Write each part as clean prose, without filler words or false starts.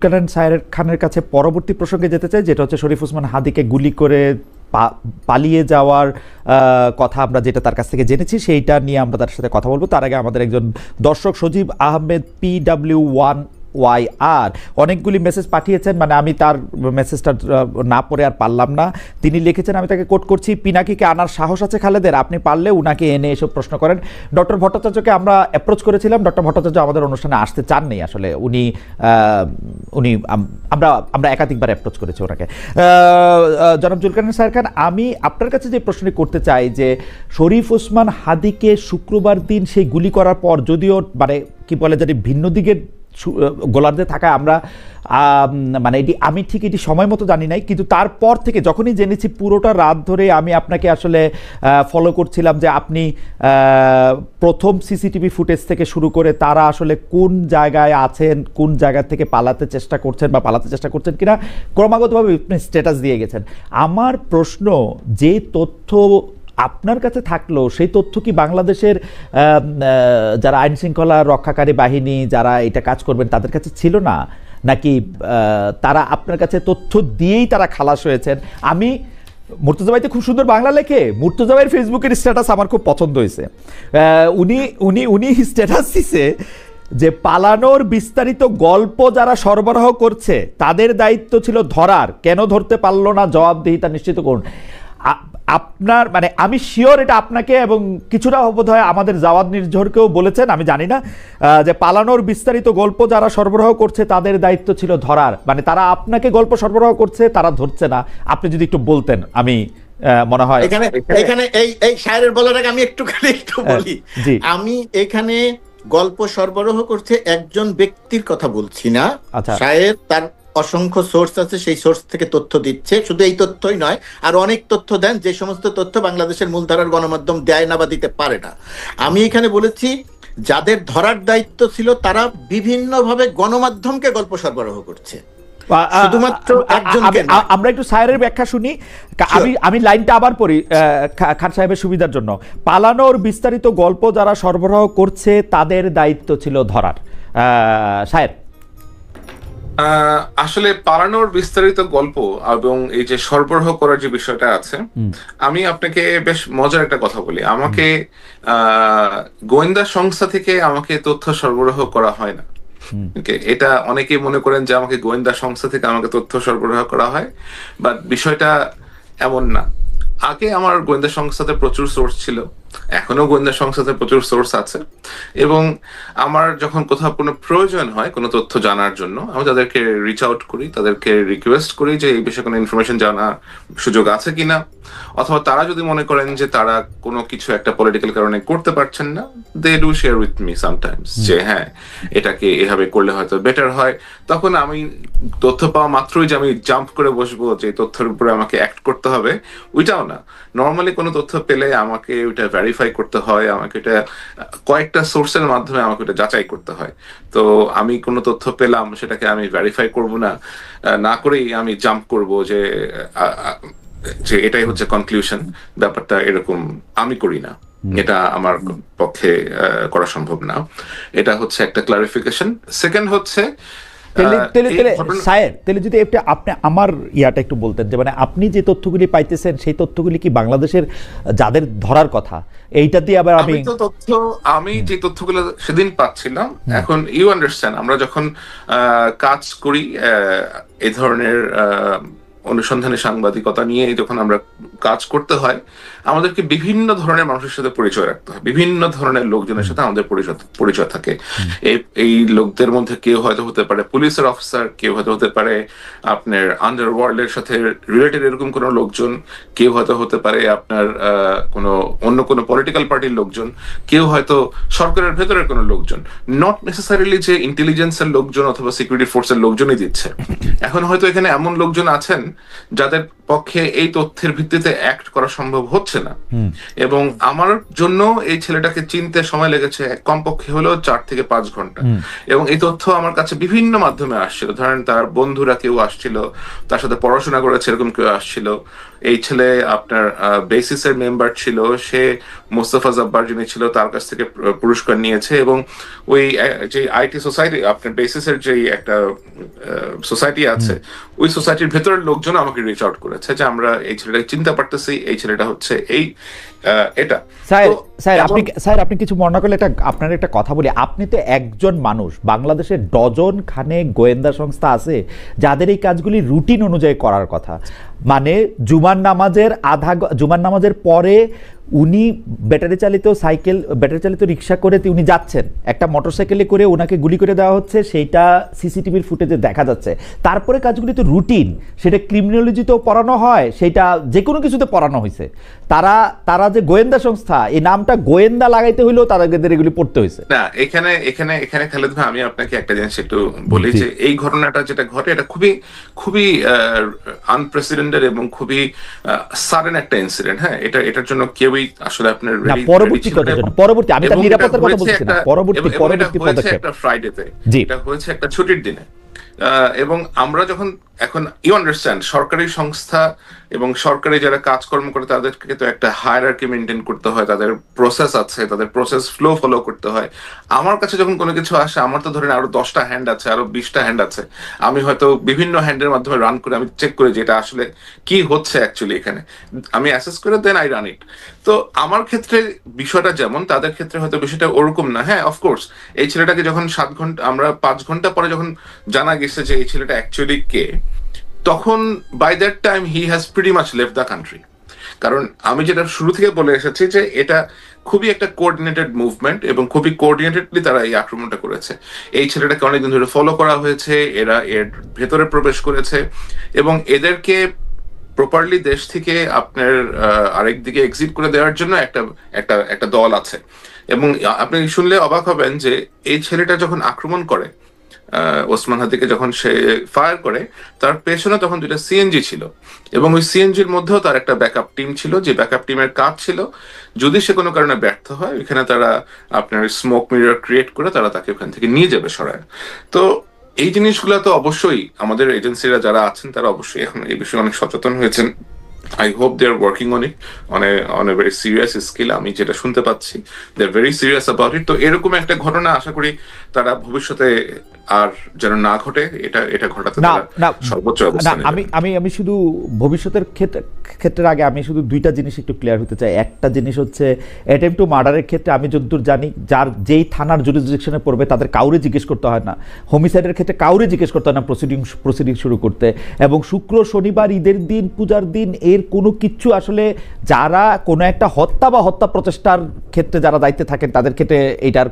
কারণ সায়ের খানের কাছে পরবর্তী প্রসঙ্গে যেতে চাই, যেটা হচ্ছে শরীফ ওসমান হাদিকে গুলি করে পালিয়ে যাওয়ার কথা আমরা যেটা তার কাছ থেকে জেনেছি, সেইটা নিয়ে আমরা তার সাথে কথা বলবো। তার আগে আমাদের একজন দর্শক সজীব আহমেদ PW1YR অনেকগুলি মেসেজ পাঠিয়েছেন, মানে আমি তার মেসেজটা না পড়ে আর পারলাম না। তিনি লিখেছেন, আমি তাকে কোট করছি, পিনাকিকে আনার সাহস আছে খালেদের? আপনি পারলে উনাকে এনে এসব প্রশ্ন করেন। ডক্টর ভট্টাচার্যকে আমরা অ্যাপ্রোচ করেছিলাম, ডক্টর ভট্টাচার্য আমাদের অনুষ্ঠানে আসতে চাননি। আসলে উনি আমরা একাধিকবার অ্যাপ্রোচ করেছি ওনাকে। জনাব জুলকারনাইন সায়ের খান, আমি আপনার কাছে যে প্রশ্নটি করতে চাই যে শরীফ ওসমান হাদিকে শুক্রবার দিন সেই গুলি করার পর, যদিও মানে কি বলে জানি ভিন্ন দিকের গোলার্ধে থাকা আমরা মানে আমি ঠিক এটি সময় মতো জানি নাই, কিন্তু তারপর থেকে যখনই জেনেছি পুরোটা রাত ধরে আমি আপনাকে আসলে ফলো করছিলাম যে আপনি প্রথম সিসিটিভি ফুটেজ থেকে শুরু করে তারা আসলে কোন জায়গায় আছেন, কোন জায়গা থেকে পালাতে চেষ্টা করছেন কিনা ক্রমাগতভাবে স্ট্যাটাস দিয়ে গেছেন। আমার প্রশ্ন, যে তথ্য আপনার কাছে থাকলো সেই তথ্য কি বাংলাদেশের যারা আইন শৃঙ্খলা রক্ষাকারী বাহিনী যারা এটা কাজ করবেন তাদের কাছে ছিল না, নাকি তারা আপনার কাছে তথ্য দিয়েই তারা খালাস হয়েছেন? আমি মুর্তজা ভাইতে খুব সুন্দর বাংলা লেখে, মুর্তজা ভাইয়ের ফেসবুকের স্ট্যাটাস আমার খুব পছন্দ হয়েছে। উনি স্ট্যাটাস দিছে যে পালানোর বিস্তারিত গল্প যারা সরবরাহ করছে তাদের দায়িত্ব ছিল ধরার, কেন ধরতে পারলো না জবাবদিহিতা নিশ্চিত করুন। আপনার মানে আমি শিওর এটা আপনাকে এবং কিছুটা বোধ হয় আমাদের জাওয়াদ নির্ঝরকেও বলেছেন, আমি জানি না, যে পালানোর বিস্তারিত গল্প যারা সরবরাহ করছে তাদের দায়িত্ব ছিল ধরার, মানে তারা আপনাকে গল্প সরবরাহ করছে, তারা ধরছে না। আপনি যদি একটু বলতেন, আমি মনে হয় এখানে এই শায়ের বলার আগে আমি একটু বলি। আমি এখানে গল্প সরবরাহ করছে একজন ব্যক্তির কথা বলছি না। শায়ের তার অসংখ্য সোর্স আছে, সেই সোর্স থেকে তথ্য দিচ্ছে। শুধু এই তথ্যই নয়, আর অনেক তথ্য দেন, যে সমস্ত তথ্য বাংলাদেশের মূলধারার গণমাধ্যম দেয় না বা দিতে পারে না। আমি এখানে বলেছি যাদের ধরার দায়িত্ব ছিল তারা বিভিন্নভাবে গণমাধ্যমকে গল্প সরবরাহ করছে, শুধুমাত্র একজনকে না। আমরা একটু সায়েরের ব্যাখ্যা শুনি, আমি লাইনটা আবার পড়ি খান সাহেবের সুবিধার জন্য। পালানোর বিস্তারিত গল্প যারা সরবরাহ করছে তাদের দায়িত্ব ছিল ধরার। সায়ের, আসলে পালানোর বিস্তারিত গল্প এবং এই যে সরবরাহ করার যে বিষয়টা আছে, আমি আপনাকে বেশ মজার একটা কথা বলি। আমাকে গোয়েন্দা সংস্থা থেকে আমাকে তথ্য সরবরাহ করা হয় না। এটা অনেকেই মনে করেন যে আমাকে গোয়েন্দা সংস্থা থেকে আমাকে তথ্য সরবরাহ করা হয়, বাট বিষয়টা এমন না। আগে আমার গোয়েন্দা সংস্থাতে প্রচুর সোর্স ছিল, এখনো গোয়েন্দা সংস্থাতে প্রচুর সোর্স আছে, এবং আমার যখন কোথাও কোনো প্রয়োজন হয় কোনো তথ্য জানার জন্য, আমি তাদেরকে রিচ আউট করি, তাদেরকে রিকোয়েস্ট করি যে এই বিষয়ে কোনো ইনফরমেশন জানার সুযোগ আছে কিনা, অথবা তারা যদি মনে করেন যে তারা কোনো কিছু একটা পলিটিক্যাল কারণে করতে পারছেন না, they do share with me sometimes যে হ্যাঁ এটাকে এভাবে করলে হয়তো বেটার হয়। তখন আমি তথ্য পাওয়া মাত্রই যে আমি জাম্প করে বসবো যে তথ্যের উপরে আমাকে অ্যাক্ট করতে হবে, ওইটাও না। নর্মালি কোনো তথ্য পেলে আমাকে ওইটা ভেরিফাই করতে হয়, আমাকে এটা কয়েকটা সোর্সের মাধ্যমে আমাকে ওটা যাচাই করতে হয়। তো আমি কোনো তথ্য পেলাম, সেটাকে আমি ভেরিফাই করব না করেই আমি জাম্প করব যে এটাই হচ্ছে কনক্লুশন। ব্যাপারটা এরকম আমি করি না, এটা আমার পক্ষে করা সম্ভব না। এটা হচ্ছে একটা ক্লারিফিকেশন। সেকেন্ড হচ্ছে তাহলে যদি আপনি আমার ইয়াটা একটু বলতেন যে মানে আপনি যে তথ্যগুলি পাইতেছেন সেই তথ্যগুলি কি বাংলাদেশের যাদের ধরার কথা, এইটা দিয়ে আবার আমি যে তথ্যগুলো সেদিন পাচ্ছিলাম, এখন ইউ আন্ডারস্ট্যান্ড, আমরা যখন কাজ করি এই ধরনের অনুসন্ধানী সাংবাদিকতা নিয়ে, যখন আমরা কাজ করতে হয়, আমাদেরকে বিভিন্ন ধরনের মানুষের সাথে পরিচয় রাখতে হয়, বিভিন্ন ধরনের লোকজনের সাথে আমাদের পরিচয় থাকে। এই লোকদের মধ্যে কেউ হয়তো হতে পারে পুলিশের অফিসার, কেউ হয়তো হতে পারে আপনার আন্ডারওয়ার্ল্ডের সাথে রিলেটেড এরকম কোনো লোকজন, কেউ হয়তো হতে পারে আপনার অন্য কোনো পলিটিক্যাল পার্টির লোকজন, কেউ হয়তো সরকারের ভেতরের কোনো লোকজন, নট নেসেসারিলি যে ইন্টেলিজেন্সের লোকজন অথবা সিকিউরিটি ফোর্সের লোকজনই দিচ্ছে। এখন হয়তো এখানে এমন লোকজন আছেন যাদের পক্ষে এই তথ্যের ভিত্তিতে অ্যাক্ট করা সম্ভব হচ্ছে না। এবং আমার জন্য এই ছেলেটাকে চিনতে সময় লেগেছে কমপক্ষে হলো 4 থেকে 5 ঘন্টা। এবং এই তথ্য আমার কাছে বিভিন্ন মাধ্যমে আসছিল, ধরেন তার বন্ধুরা কেউ আসছিল, তার সাথে পড়াশোনা করেছে এরকম কেউ আসছিল। এই ছেলে আপনার বেসিসের মেম্বার ছিল, সে মোস্তফা জব্বার যিনি ছিল তার কাছ থেকে পুরস্কার নিয়েছে। এবং ওই যে আইটি সোসাইটি আপনার বেসিসের যে একটা সোসাইটি আছে, ওই সোসাইটির ভেতরের লোকজন আমাকে রিচ আউট করেছে যে আমরা এই ছেলেটাকে চিনতে পারতেছি, এই ছেলেটা হচ্ছে এই এটা। স্যার আপনি কিছু মনে করলে আপনার একটা কথা বলি, আপনি তো একজন মানুষ, বাংলাদেশের ডজন খানেক গোয়েন্দা সংস্থা আছে যাদের এই কাজগুলি রুটিন অনুযায়ী করার কথা। মানে জুমার নামাজের পরে উনি ব্যাটারি চালিত রিক্সা করে উনি যাচ্ছেন, একটা মোটরসাইকেলে করে ওনাকে গুলি করে দেওয়া হচ্ছে, সেইটা সিসিটিভির ফুটেজে দেখা যাচ্ছে। তারপরে কাজগুলি তো রুটিন, সেটা ক্রিমিনোলজিতেও পড়ানো হয়, সেটা যে কোনো কিছুতে পড়ানো হয়েছে। তারা যে গোয়েন্দা সংস্থা, এই নামটা গোয়েন্দা লাগাইতে হইলেও তাদের এগুলি পড়তে হয়েছে না। এখানে খালেদ ভাই, আমি আপনাকে একটা জিনিস একটু বলি যে এই ঘটনাটা যেটা ঘটে এটা খুবই খুবই আনপ্রেসিডেন্টেড এবং খুবই সাডেন একটা ইনসিডেন্ট। হ্যাঁ, এটার জন্য কেউই আসলে আপনার পরবর্তী আমি তার নিরাপত্তার কথা বলছি না, পরবর্তী পদক্ষেপ একটা ফ্রাইডেতে, এটা হয়েছে একটা ছুটির দিনে। এবং আমরা যখন এখন ইউ আন্ডারস্ট্যান্ড সরকারি সংস্থা এবং সরকারি যারা কাজকর্ম করে তাদেরকে তো একটা হায়ারার্কি মেনটেন করতে হয়, তাদের প্রসেস আছে, তাদের প্রসেস ফ্লো ফলো করতে হয়। আমার কাছে যখন কোনো কিছু আসে, আমার তো ধরেন আরো 10টা হ্যান্ড আছে, আরো 20টা হ্যান্ড আছে, আমি হয়তো বিভিন্ন হ্যান্ডের মাধ্যমে রান করে আমি চেক করে যে এটা আসলে কি হচ্ছে অ্যাকচুয়ালি এখানে, আমি অ্যাসেস করে দেন আই রান ইট। তো আমার ক্ষেত্রে বিষয়টা যেমন, তাদের ক্ষেত্রে হয়তো বিষয়টা ওরকম না। হ্যাঁ, অফকোর্স এই ছেলেটাকে যখন 7 ঘন্টা, আমরা 5 ঘন্টা পরে যখন জানা গেছে যে এই ছেলেটা অ্যাকচুয়ালি কে, তখন by that time he has pretty much left the country. কারণ আমি যেটা শুরু থেকে বলে এসেছি যে এটা খুবই একটা কোঅর্ডিনেটেড মুভমেন্ট এবং খুবই কোঅর্ডিনেটেডলি তারা এই আক্রমণটা করেছে। এই ছেলেটাকে অনেকদিন ধরে ফলো করা হয়েছে, এরা এর ভেতরে প্রবেশ করেছে এবং এদেরকে প্রপারলি দেশ থেকে আপনার আরেক দিকে এক্সিট করে দেওয়ার জন্য একটা দল আছে। এবং আপনি শুনলে অবাক হবেন যে এই ছেলেটা যখন আক্রমণ করে, ওসমান হাদিকে যখন সে ফায়ার করে, তার পেছনে তখন 2টা সিএনজি ছিল এবং ওই সিএনজির মধ্যেও তার একটা ব্যাকআপ টিম ছিল, যে ব্যাকআপ টিমের কাজ ছিল যদি সে কোনো কারণে ব্যর্থ হয়, এখানে তারা আপনার স্মোক মিরর ক্রিয়েট করে তারা তাকে ওখান থেকে নিয়ে যাবে সরায়। তো এই জিনিসগুলো তো অবশ্যই আমাদের এজেন্সিরা যারা আছেন তারা অবশ্যই এখন এই বিষয়ে অনেক সচেতন হয়েছেন। I hope they are working on it on a very serious scale. আমি যেটা শুনতে পাচ্ছি, they are very serious about it. তো এরকম একটা ঘটনা আশা করি তারা ভবিষ্যতে আর যেন না ঘটে, এটা ঘটাতে তারা সর্বোচ্চ অবস্থা নেবে। আমি শুধু ভবিষ্যতের ক্ষেত্রের আগে আমি শুধু 2টা জিনিস একটু ক্লিয়ার হতে চাই। একটা জিনিস হচ্ছে অ্যাটেম্প টু মার্ডারের ক্ষেত্রে আমি যতদূর জানি, যেই থানার জুরিসডিকশনে পড়বে তাদের কাউরে জিজ্ঞেস করতে হয় না। হোমিসাইডের ক্ষেত্রে কাউরে জিজ্ঞেস করতে হয় না প্রসিডিং শুরু করতে। এবং শুক্র শনিবার ঈদের দিন, পূজার দিন, এর কোনো কিছু আসলে যারা কোনো একটা হত্যা বা হত্যা প্রচেষ্টার ক্ষেত্রে যারা দায়িত্বে থাকেন তাদের ক্ষেত্রে এটার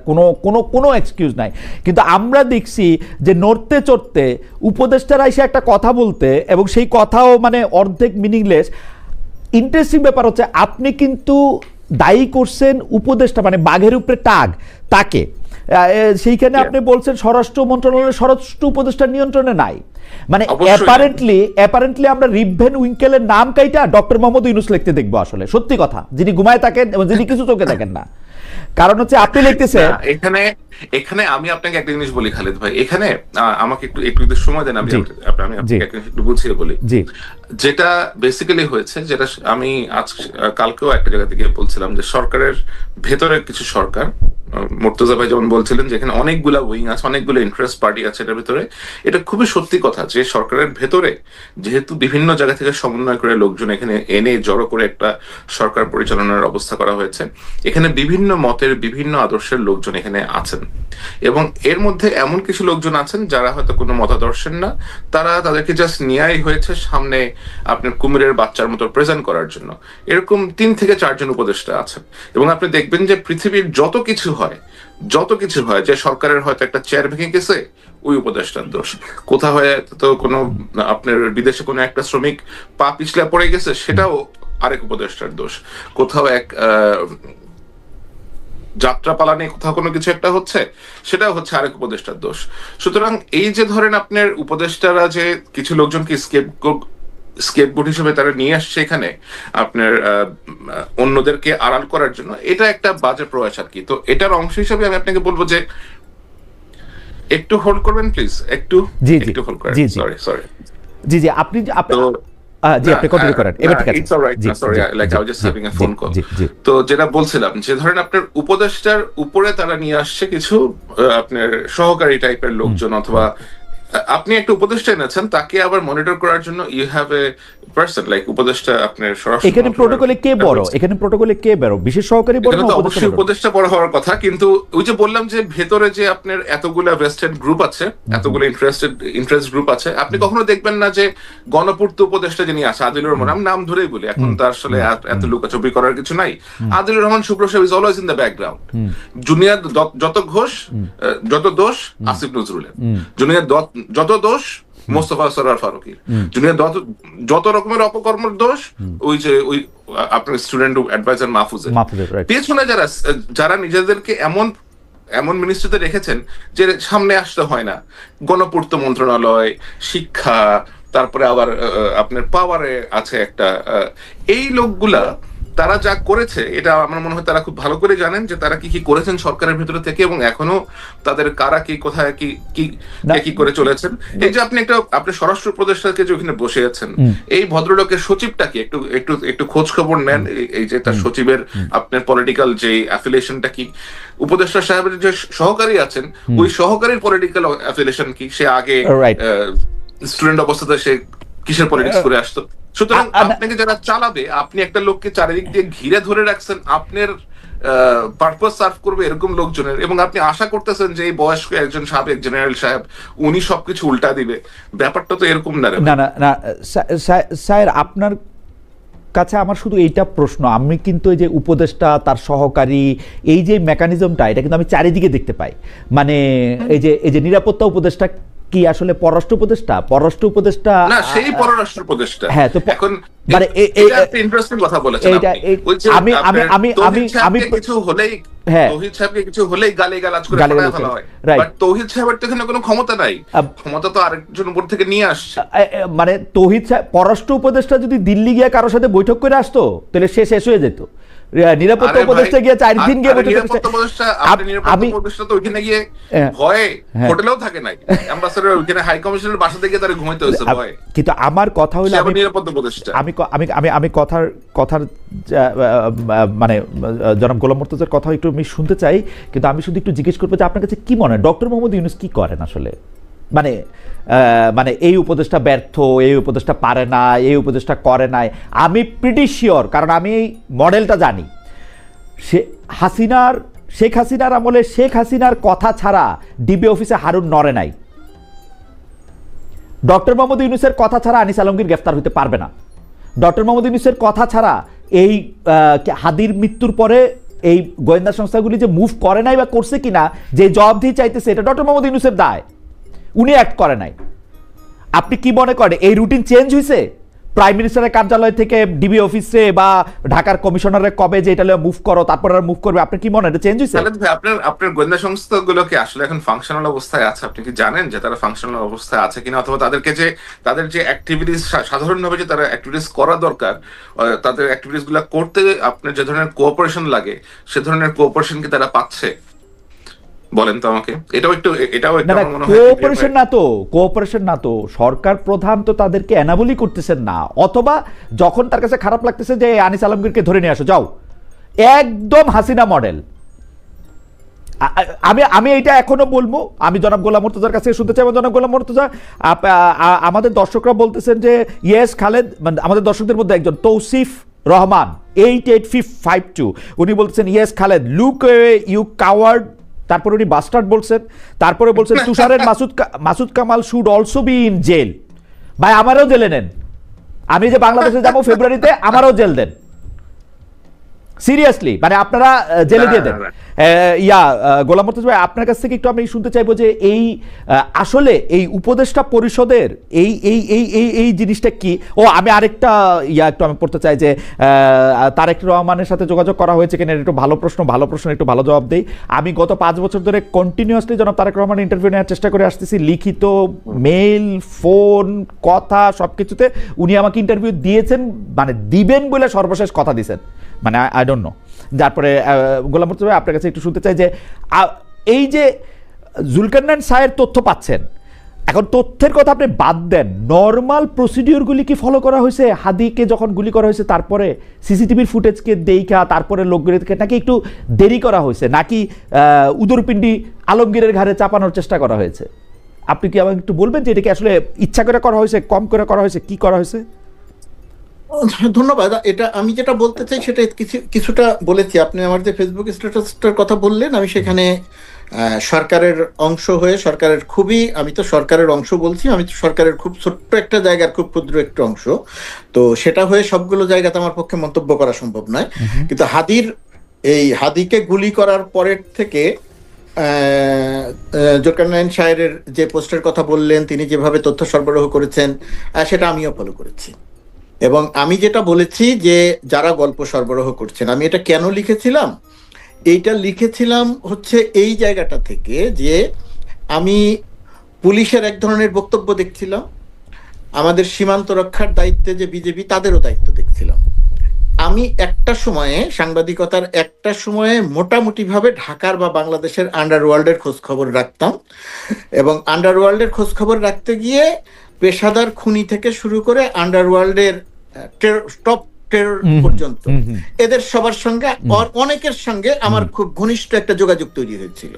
কোনো এক্সকিউজ নাই। কিন্তু আমরা দেখছি যে নড়তে চড়তে উপদেষ্টারা এসে একটা কথা বলতে, এবং সেই কথাও মানে অর্ধেক মিনিংলেস। ইন্টারেস্টিং ব্যাপার হচ্ছে আপনি কিন্তু দায়ী করছেন উপদেষ্টা, মানে বাঘের উপরে টাগ তাকে, সেইখানে আপনি বলছেন স্বরাষ্ট্র মন্ত্রণালয়ের স্বরাষ্ট্র উপদেষ্টার নিয়ন্ত্রণে নাই। মানে অ্যাপারেন্টলি আমরা রিভেন উইঙ্কেলের নাম কাইটা ডক্টর মোহাম্মদ ইউনূস লিখতে দেখবো, আসলে সত্যি কথা, যিনি ঘুমায় থাকেন এবং যিনি কিছু চোখে দেখেন না। কারণ হচ্ছে আপনি লিখতেছেন এখানে আমি আপনাকে একটা জিনিস বলি খালেদ ভাই, এখানে আমাকে একটু সময় দেন, আমি একটু বুঝিয়ে বলি। যেটা বেসিক্যালি হয়েছে, যেটা আমি কালকেও একটা জায়গা থেকে বলছিলাম, যে সরকারের ভেতরে কিছু সরকার, মুর্তজা ভাই যেমন বলছিলেন যে এখানে অনেকগুলা উইং আছে, অনেকগুলো ইন্টারেস্ট পার্টি আছে এটার ভেতরে। এটা খুবই সত্যি কথা যে সরকারের ভেতরে যেহেতু বিভিন্ন জায়গা থেকে সমন্বয় করে লোকজন এখানে এনে জড়ো করে একটা সরকার পরিচালনার অবস্থা করা হয়েছে, এখানে বিভিন্ন মতের বিভিন্ন আদর্শের লোকজন এখানে আছেন এবং এর মধ্যে এমন কিছু লোকজন আছেন যারা হয়তো কোনো মতাদর্শের না, তাদেরকে জাস্ট নেওয়াই হয়েছে সামনে আপনার কুমিরের বাচ্চার মতো প্রেজেন্ট করার জন্য। এরকম 3 থেকে 4 জন উপদেষ্টা আছেন এবং আপনি দেখবেন যে পৃথিবীর যত কিছু হয়, যে সরকারের হয়তো একটা চেয়ার ভেঙে গেছে, ওই উপদেষ্টার দোষ। কোথাও হয়তো কোনো আপনার বিদেশে কোনো একটা শ্রমিক পা পিছলা পড়ে গেছে, সেটাও আরেক উপদেষ্টার দোষ। কোথাও এক যাত্রা পালানে কোথাও কোনো কিছু একটা হচ্ছে, সেটাও হচ্ছে আরেক উপদেষ্টার দোষ। সুতরাং এই যে ধরেন আপনার উপদেষ্টারা যে কিছু লোকজনকে স্কেপবোর্ড হিসেবে তারা নিয়ে আসছে এখানে আপনার অন্যদেরকে আড়াল করার জন্য, এটা একটা বাজে প্রয়াস আর কি। তো এটার অংশ হিসেবে আমি আপনাকে বলবো যে একটু হোল্ড করবেন প্লিজ, একটু হোল্ড করেন। সরি জি জি, আপনি আপনি কন্টিনিউ করেন, এবার ঠিক আছে। It's alright, sorry like I was just having a phone call. তো যেটা বলছিলাম যে ধরেন আপনার উপদেষ্টার উপরে তারা নিয়ে আসছে কিছু আপনার সহকারী টাইপের লোকজন, অথবা আপনি একটা উপদেষ্টা এনেছেন, তাকে আবার মনিটর করার জন্য you have a person like উপদেষ্টা। আপনার সরাসরি এখানে প্রটোকলে কে বড়, এখানে প্রটোকলে কে বড়, বিশেষ সহকারী বড় না অবশ্যই উপদেষ্টা বড় হওয়ার কথা, কিন্তু ওই যে বললাম যে ভেতরে যে আপনার এতগুলা ভেস্টেড গ্রুপ আছে, এতগুলো ইন্টারেস্ট গ্রুপ আছে, আপনি কখনো দেখবেন না যে গণপূর্ত উপদেষ্টা যিনি আছে আদিলুর রহমান, আমি নাম ধরেই বলি, এখন তার আসলে এত লুকাচুপি করার কিছু নাই, আদিলুর রহমান শুভ্র সাহেব is always in the background. Junior যত ঘোষ যত দোষ আসিফ নজরুলের, জুনিয়র যত দোষ মোস্তফা সরোয়ার ফারুকীর, জুনিয়র যত রকমের অপকর্মের দোষ ওই আপনার স্টুডেন্ট অ্যাডভাইজার মাহফুজের। পেছনে যারা নিজেদেরকে এমন মিনিস্ট্রিতে রেখেছেন যে সামনে আসতে হয় না, গণপূর্ত মন্ত্রণালয়, শিক্ষা, তারপরে আবার আপনার পাওয়ারে আছে একটা, এই লোকগুলা তারা যা করেছে এটা আমার মনে হয় তারা খুব ভালো করে জানেন যে তারা কি কি করেছেন সরকারের ভিতরে থেকে, এবং এখনো তাদের কারা কি কোথায় কি করে চলেছেন। এই যে আপনি স্বরাষ্ট্র উপদেষ্টাকে যে ওখানে বসে আছেন, এই ভদ্রলোকের সচিবটাকে একটু খোঁজ খবর নেন, এই যে তার সচিবের আপনার পলিটিক্যাল যে অ্যাফিলিয়েশনটা কি, উপদেষ্টা সাহেবের যে সহকারী আছেন ওই সহকারীর পলিটিক্যাল অ্যাফিলিয়েশন কি, সে আগে স্টুডেন্ট অবস্থাতে সে কিসের পলিটিক্স করে আসতো। সুতরাং আপনাকে যারা চালাবে, আপনি একটা লোককে চারিদিক দিয়ে ঘিরে ধরে রাখছেন, আপনার পারপাস সার্ভ করবে এরকম লোকজনের, এবং আপনি আশা করতেছেন যে এই বয়স্ক একজন সাবেক জেনারেল সাহেব উনি সবকিছু উল্টা দিবে, ব্যাপারটা তো এরকম না। না স্যার, আপনার কাছে আমার শুধু এইটা প্রশ্ন, আমি কিন্তু এই যে উপদেষ্টা তার সহকারী এই যে মেকানিজমটা, এটা কিন্তু আমি চারিদিকে দেখতে পাই। মানে এই যে নিরাপত্তা উপদেষ্টা কি আসলে পররাষ্ট্র উপদেষ্টা না, সেই পররাষ্ট্র উপদেষ্টা। হ্যাঁ, তো এখন মানে একটা ইন্টারেস্টিং কথা বলেছেন আপনি। আমি কিছু হলেই তৌহিদ সাহেবকে কিছু হলেই গালিগালাজ করে পাঠায় ফেলা হয়, বাট তৌহিদ সাহেবের তো এখানে কোনো ক্ষমতা নাই, ক্ষমতা তো আরেকজন উপর থেকে নিয়ে আসছে। মানে তৌহিদ সাহেব পররাষ্ট্র উপদেষ্টা যদি দিল্লি গিয়ে কারোর সাথে বৈঠক করে আসতো তাহলে সে শেষ হয়ে যেত। নিরাপত্তা উপদেষ্টা গিয়ে 4 দিন গিয়ে গিয়ে ভয়ে হোটেলেও থাকে নাই, অ্যাম্বাসেডর ওখানে হাই কমিশনারের বাসা থেকে তারা ঘুমাইতে হয়েছে ভয়ে। কিন্তু আমার কথা হলো নিরাপত্তা উপদেষ্টা, আমি কথার মানে জনাব গোলাম মুর্তজার কথা একটু আমি শুনতে চাই, কিন্তু আমি শুধু একটু জিজ্ঞেস করবো যে আপনার কাছে কি মনে হয় ডক্টর মোহাম্মদ ইউনূস কি করেন আসলে? মানে এই উপদেষ্টা ব্যর্থ, এই উপদেষ্টা পারে না, এই উপদেষ্টা করে নাই, আমি প্রিটি শিওর, কারণ আমি এই মডেলটা জানি। শেখ হাসিনার আমলে শেখ হাসিনার কথা ছাড়া ডিবি অফিসে হারুন নড়ে নাই। ডক্টর মোহাম্মদ ইউনূসের কথা ছাড়া আনিস আলমগীর গ্রেফতার হতে পারবে না। ডক্টর মোহাম্মদ ইউনূসের কথা ছাড়া এই হাদির মৃত্যুর পরে এই গোয়েন্দা সংস্থাগুলি যে মুভ করে নাই বা করছে কিনা, যে জবাবদিহি চাইতেছে, এটা ডক্টর মোহাম্মদ ইউনূসের দায়, উনি অ্যাক্ট করে নাই। আপনি কি মনে করেন এই রুটিন চেঞ্জ হয়েছে প্রাইম মিনিস্টারের কার্যালয় থেকে ডিবি অফিসে বা ঢাকার কমিশনারের কবে যে এটা মুভ করো তারপর আর মুভ করবে? আপনি কি মনে হয় এটা চেঞ্জ হয়েছে? আপনার গোয়েন্দা সংস্থাগুলো কি আসলে এখন ফাংশনাল অবস্থায় আছে? আপনি কি জানেন যে তারা ফাংশনাল অবস্থায় আছে কিনা, অথবা তাদের যে অ্যাক্টিভিটিস সাধারণভাবে যে তারা অ্যাক্টিভিটিস করা দরকার, তাদের অ্যাক্টিভিটিস গুলো করতে আপনার যে ধরনের কোঅপারেশন লাগে সে ধরনের কোঅপারেশন কি তারা পাচ্ছে? বলেন তো আমাকে। এটাও কোঅপারেশন না তো সরকার প্রধান তো তাদেরকে এনাবলি করতেছেন না, অথবা যখন তার কাছে খারাপ লাগতেছে যে আনিস আলমগীরকে ধরে নিয়ে আসো যাও, একদম হাসিনা মডেল। আমি এইটা এখনো বলবো, আমি জনাব গোলাম মুর্তজার কাছে শুনতে চাইবো। জনাব গোলাম মুর্তজা, আমাদের দর্শকরা বলতেছেন যে ইয়েস খালেদ, মানে আমাদের দর্শকদের মধ্যে একজন তৌসিফ রহমান 88552 উনি বলতেছেন yes Khaled look you coward, তারপরে উনি বাস্টার্ড বলছেন, তারপরে বলছেন তুষারের Masud Kamal should also be in jail. ভাই আমারও জেলে নেন, আমি যে বাংলাদেশে যাবো ফেব্রুয়ারিতে, আমারও জেল দেন। সিরিয়াসলি, মানে আপনারা জেলে দিয়ে দেন। গোলাম মুর্তজা ভাই, আপনার কাছ থেকে একটু আমি শুনতে চাইবো যে এই আসলে এই উপদেষ্টা পরিষদের এই এই এই এই এই জিনিসটা কি। আমি আরেকটা একটু আমি পড়তে চাই যে তারেক রহমানের সাথে যোগাযোগ করা হয়েছে কিনা, একটু ভালো প্রশ্ন একটু ভালো জবাব দেই। আমি গত 5 বছর ধরে কন্টিনিউয়াসলি জনাব তারেক রহমান ইন্টারভিউ নেওয়ার চেষ্টা করে আসতেছি, লিখিত, মেইল, ফোন, কথা, সবকিছুতে উনি আমাকে ইন্টারভিউ দিয়েছেন, মানে দিবেন বলে সর্বশেষ কথা দিয়েছেন, মানে আই ডোন্ট নো। তারপরে গোলাম মুর্তজা ভাই, আপনার কাছে একটু শুনতে চাই যে এই যে জুলকারনাইন সাহের তথ্য পাচ্ছেন, এখন তথ্যের কথা আপনি বাদ দেন, নর্মাল প্রসিডিওরগুলি কি ফলো করা হয়েছে? হাদিকে যখন গুলি করা হয়েছে তারপরে সিসিটিভির ফুটেজকে দেখা তারপরে লোকগুলিকে নাকি একটু দেরি করা হয়েছে, নাকি উদরপিণ্ডি আলমগীরের ঘাড়ে চাপানোর চেষ্টা করা হয়েছে? আপনি কি আমাকে একটু বলবেন যে এটা কি আসলে ইচ্ছা করে করা হয়েছে, কম করে করা হয়েছে, কি করা হয়েছে? ধন্যবাদ। এটা আমি যেটা বলতে চাই সেটা কিছুটা বলেছি। আপনি আমার যে ফেসবুক স্ট্যাটাসটার কথা বললেন, আমি সেখানে সরকারের অংশ হয়ে আমি তো সরকারের অংশ বলছি, আমি তো সরকারের খুব ছোট্ট একটা জায়গার খুব ক্ষুদ্র একটা অংশ, তো সেটা হয়ে সবগুলো জায়গাতে আমার পক্ষে মন্তব্য করা সম্ভব নয়। কিন্তু হাদিকে গুলি করার পরের থেকে জুলকারনাইন সাহেবের যে পোস্টের কথা বললেন, তিনি যেভাবে তথ্য সরবরাহ করেছেন, সেটা আমিও ফলো করেছি। এবং আমি যেটা বলেছি যে যারা গল্প সরবরাহ করছেন, আমি এটা কেন লিখেছিলাম, এইটা লিখেছিলাম হচ্ছে এই জায়গাটা থেকে যে আমি পুলিশের এক ধরনের বক্তব্য দেখছিলাম, আমাদের সীমান্ত রক্ষার দায়িত্বে যে বিজেপি, তাদেরও দায়িত্ব দেখছিলাম। আমি সাংবাদিকতার একটা সময়ে মোটামুটি ভাবে ঢাকার বা বাংলাদেশের আন্ডারওয়ার্ল্ডের খোঁজ খবর রাখতাম, এবং আন্ডারওয়ার্ল্ডের খোঁজ খবর রাখতে গিয়ে পেশাদার খুনি থেকে শুরু করে আন্ডারওয়ার্ল্ডের টপ টেরর পর্যন্ত এদের সবার সঙ্গে, অনেকের সঙ্গে আমার খুব ঘনিষ্ঠ একটা যোগাযোগ তৈরি হয়েছিল।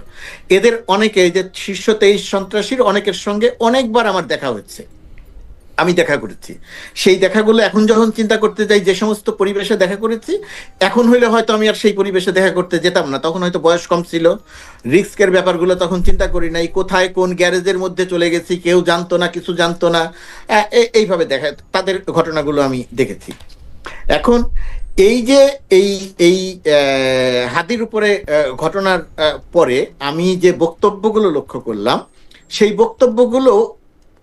এদের অনেকে, যে শীর্ষ 23 সন্ত্রাসীর অনেকের সঙ্গে অনেকবার আমার দেখা হয়েছে, আমি দেখা করেছি। সেই দেখাগুলো এখন যখন চিন্তা করতে যাই, যে সমস্ত পরিবেশে দেখা করেছি, এখন হইলে হয়তো আমি আর সেই পরিবেশে দেখা করতে যেতাম না, তখন হয়তো বয়স কম ছিল, রিস্কের ব্যাপারগুলো তখন চিন্তা করি নাই, কোথায় কোন গ্যারেজের মধ্যে চলে গেছি কেউ জানতো না, কিছু জানতো না, এইভাবে তাদের ঘটনাগুলো আমি দেখেছি। এখন এই যে এই হাদির উপরে ঘটনার পরে আমি যে বক্তব্যগুলো লক্ষ্য করলাম, সেই বক্তব্যগুলো